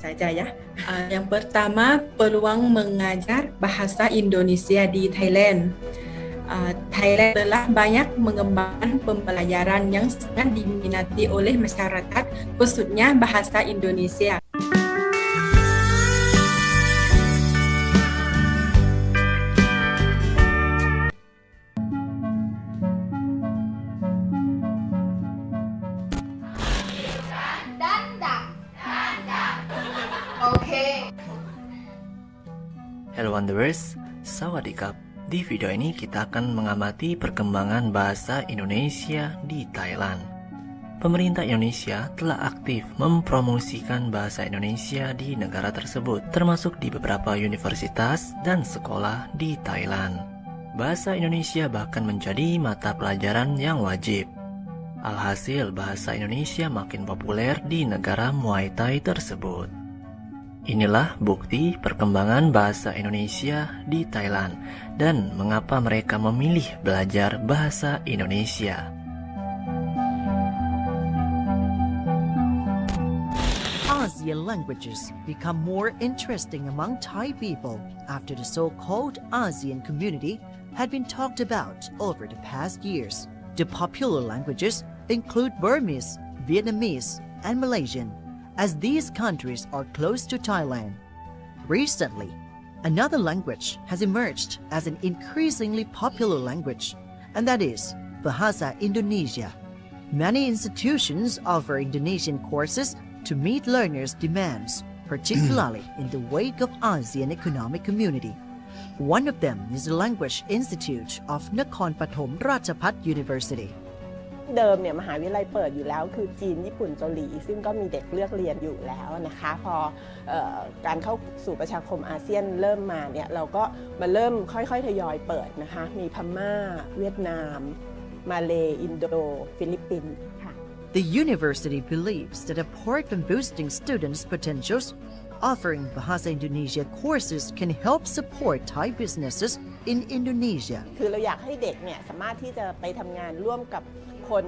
saja ya. Yang pertama, peluang mengajar bahasa Indonesia di Thailand. Thailand telah banyak mengembangkan pembelajaran yang sangat diminati oleh masyarakat, khususnya bahasa Indonesia. Hello Wanderers, Sawadikap. Di video ini kita akan mengamati perkembangan bahasa Indonesia di Thailand. Pemerintah Indonesia telah aktif mempromosikan bahasa Indonesia di negara tersebut, termasuk di beberapa universitas dan sekolah di Thailand. Bahasa Indonesia bahkan menjadi mata pelajaran yang wajib. Alhasil, bahasa Indonesia makin populer di negara Muay Thai tersebut. Inilah bukti perkembangan bahasa Indonesia di Thailand dan mengapa mereka memilih belajar bahasa Indonesia. ASEAN languages become more interesting among Thai people after the so-called ASEAN community had been talked about over the past years. The popular languages include Burmese, Vietnamese, and Malaysian, as these countries are close to Thailand. Recently, another language has emerged as an increasingly popular language, and that is Bahasa Indonesia. Many institutions offer Indonesian courses to meet learners' demands, particularly in the wake of ASEAN Economic Community. One of them is the Language Institute of Nakhon Pathom Ratchapat University. เดิมเนี่ยมหาวิทยาลัยเปิดอยู่แล้วคือจีนญี่ปุ่นเกาหลีซึ่งก็มีเด็กเลือกเรียนอยู่แล้วนะคะพอการเข้าสู่ประชาคมอาเซียนเริ่มมาเนี่ยเราก็มาเริ่มค่อยๆทยอยเปิดนะคะมีพม่าเวียดนามมาเลอินโดฟิลิปปินส์ค่ะ The university believes that apart from boosting students' potentials, offering Bahasa Indonesia courses can help support Thai businesses in Indonesia. คือเราอยากให้เด็กเนี่ยสามารถที่จะไปทำงานร่วมกับคน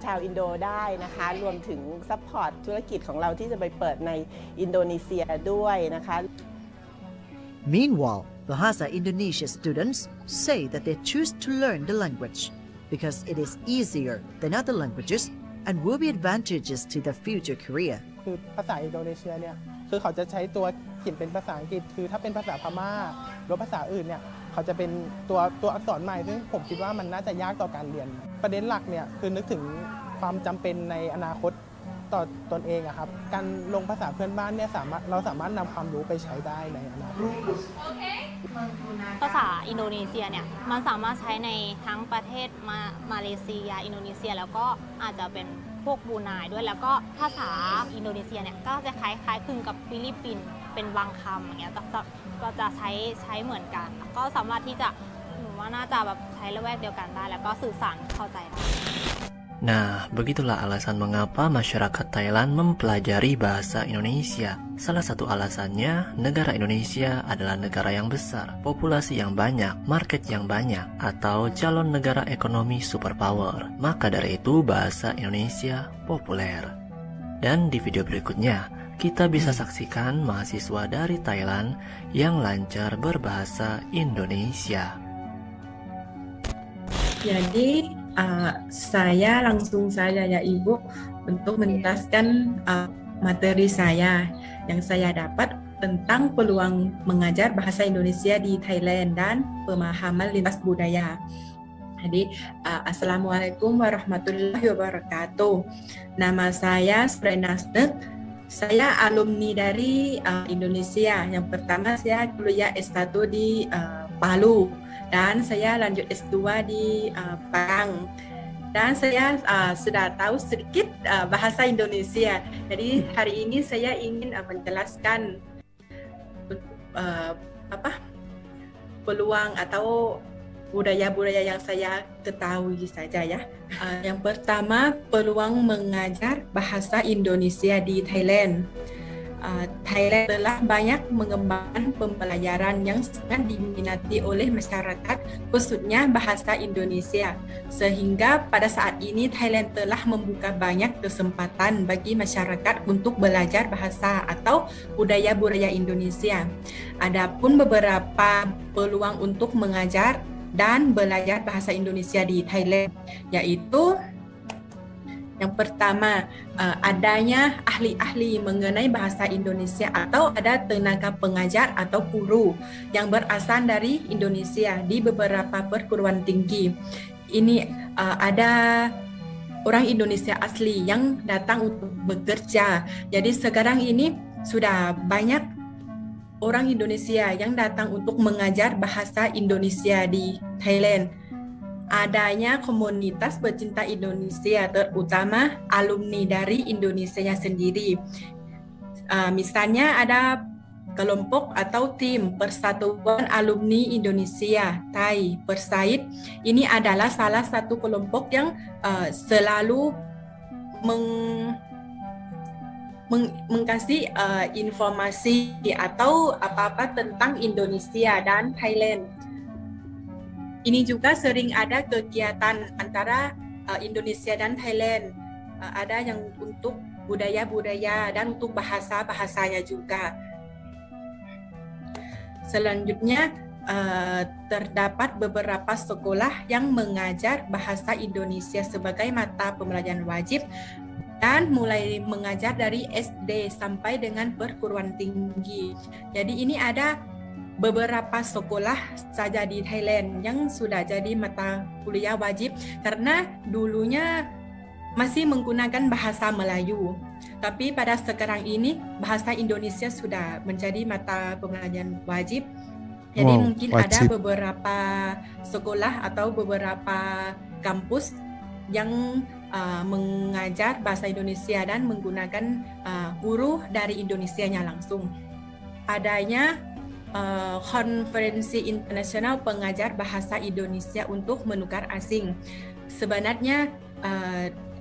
ชาวอินโดได้นะคะรวมถึงซัพพอร์ตธุรกิจของเราที่จะไปเปิดในอินโดนีเซียด้วยนะคะ Meanwhile, Bahasa Indonesia students say that they choose to learn the language because it is easier than other languages and will be advantageous to their future career. คือภาษาอินโดนีเซียเนี่ยคือเขาจะใช้ตัวเขียนเป็นภาษาอังกฤษคือถ้าเป็นภาษาพม่าหรือภาษาอื่นเนี่ยเขาจะเป็นตัวอักษรใหม่ซึ่งผมคิดว่ามันน่าจะยากต่อการเรียนประเด็นหลักเนี่ยคือนึกถึงความจำเป็นในอนาคตต่อตนเองอะครับการลงภาษาเพื่อนบ้านเนี่ยเราสามารถนำความรู้ไปใช้ได้ในอนาคต ภาษาอินโดนีเซียเนี่ยมันสามารถใช้ในทั้งประเทศมาเลเซียอินโดนีเซียแล้วก็อาจจะเป็นพวกบรูไนด้วยแล้วก็ภาษาอินโดนีเซียเนี่ยก็จะคล้ายคลึงกับฟิลิปปินส์เป็นบางคำอย่างเงี้ยก็จะใช้เหมือนกันก็สามารถที่จะหนูว่าน่าจะแบบใช้ละแวกเดียวกันได้แล้วก็สื่อสารเข้าใจได้ Nah, begitulah alasan mengapa masyarakat Thailand mempelajari bahasa Indonesia. Salah satu alasannya, negara Indonesia adalah negara yang besar, populasi yang banyak, market yang banyak, atau calon negara ekonomi superpower. Maka dari itu bahasa Indonesia populer. Dan di video berikutnya, kita bisa saksikan mahasiswa dari Thailand yang lancar berbahasa Indonesia. Jadi saya langsung saja ya Ibu untuk menjelaskan materi saya yang saya dapat tentang peluang mengajar bahasa Indonesia di Thailand dan pemahaman lintas budaya. Jadi Assalamualaikum warahmatullahi wabarakatuh. Nama saya Sprenastek. Saya alumni dari Indonesia. Yang pertama saya kuliah S1 di Palu. Dan saya lanjut S2 di Padang. Dan saya sudah tahu sedikit bahasa Indonesia. Jadi hari ini saya ingin menjelaskan peluang atau budaya-budaya yang saya ketahui saja ya. Yang pertama, peluang mengajar bahasa Indonesia di Thailand. Thailand telah banyak mengembangkan pembelajaran yang sangat diminati oleh masyarakat, khususnya bahasa Indonesia. Sehingga pada saat ini Thailand telah membuka banyak kesempatan bagi masyarakat untuk belajar bahasa atau budaya-budaya Indonesia. Adapun beberapa peluang untuk mengajar dan belajar bahasa Indonesia di Thailand, yaitu yang pertama, adanya ahli-ahli mengenai bahasa Indonesia atau ada tenaga pengajar atau guru yang berasal dari Indonesia di beberapa perguruan tinggi. Ini ada orang Indonesia asli yang datang untuk bekerja. Jadi sekarang ini sudah banyak orang Indonesia yang datang untuk mengajar bahasa Indonesia di Thailand. Adanya komunitas pecinta Indonesia, terutama alumni dari Indonesia sendiri. Misalnya ada kelompok atau tim Persatuan Alumni Indonesia Thai Persaid. Ini adalah salah satu kelompok yang selalu mengkasih informasi atau apa-apa tentang Indonesia dan Thailand. Ini juga sering ada kegiatan antara Indonesia dan Thailand. Ada yang untuk budaya-budaya dan untuk bahasa-bahasanya juga. Selanjutnya, terdapat beberapa sekolah yang mengajar bahasa Indonesia sebagai mata pembelajaran wajib dan mulai mengajar dari SD sampai dengan perguruan tinggi. Jadi ini ada beberapa sekolah saja di Thailand yang sudah jadi mata kuliah wajib karena dulunya masih menggunakan bahasa Melayu. Tapi pada sekarang ini bahasa Indonesia sudah menjadi mata pembelajaran wajib. Jadi mungkin wajib. Ada beberapa sekolah atau beberapa kampus yang mengajar bahasa Indonesia dan menggunakan guru dari Indonesianya langsung. Adanya konferensi internasional pengajar bahasa Indonesia untuk menukar asing. Sebenarnya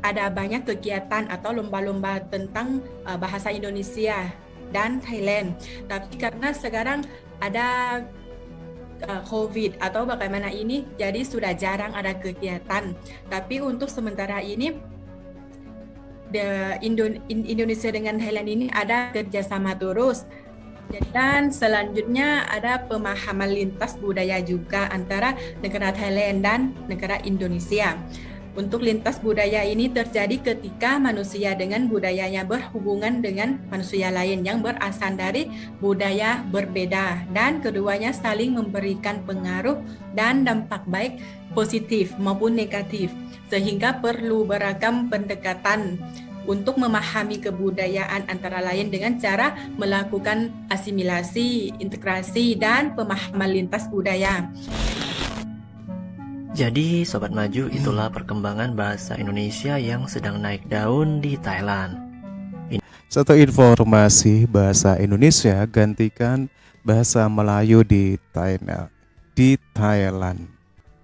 ada banyak kegiatan atau lomba-lomba tentang bahasa Indonesia dan Thailand. Tapi karena sekarang ada COVID atau bagaimana ini, jadi sudah jarang ada kegiatan. Tapi untuk sementara ini, Indonesia dengan Thailand ini ada kerjasama terus. Dan selanjutnya ada pemahaman lintas budaya juga antara negara Thailand dan negara Indonesia. Untuk lintas budaya ini terjadi ketika manusia dengan budayanya berhubungan dengan manusia lain yang berasal dari budaya berbeda dan keduanya saling memberikan pengaruh dan dampak baik positif maupun negatif sehingga perlu beragam pendekatan untuk memahami kebudayaan antara lain dengan cara melakukan asimilasi, integrasi, dan pemahaman lintas budaya. Jadi Sobat Maju, itulah perkembangan bahasa Indonesia yang sedang naik daun di Thailand. Satu informasi, bahasa Indonesia gantikan bahasa Melayu di Thailand.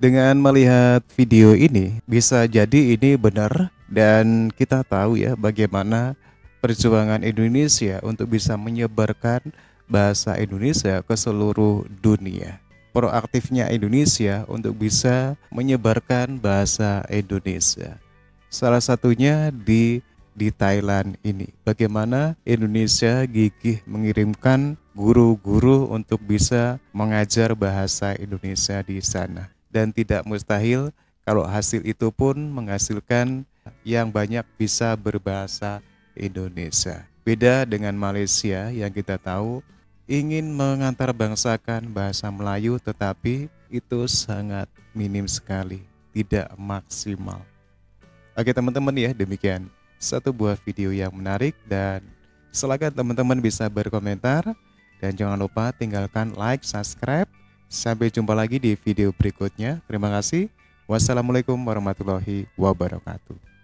Dengan melihat video ini, bisa jadi ini benar. Dan kita tahu ya bagaimana perjuangan Indonesia untuk bisa menyebarkan bahasa Indonesia ke seluruh dunia. Proaktifnya Indonesia untuk bisa menyebarkan bahasa Indonesia. Salah satunya di Thailand ini. Bagaimana Indonesia gigih mengirimkan guru-guru untuk bisa mengajar bahasa Indonesia di sana. Dan tidak mustahil kalau hasil itu pun menghasilkan yang banyak bisa berbahasa Indonesia. Beda dengan Malaysia yang kita tahu ingin mengantarbangsakan bahasa Melayu, tetapi itu sangat minim sekali, tidak maksimal. Oke teman-teman ya, demikian satu buah video yang menarik dan silakan teman-teman bisa berkomentar dan jangan lupa tinggalkan like, subscribe. Sampai jumpa lagi di video berikutnya. Terima kasih. Wassalamualaikum warahmatullahi wabarakatuh.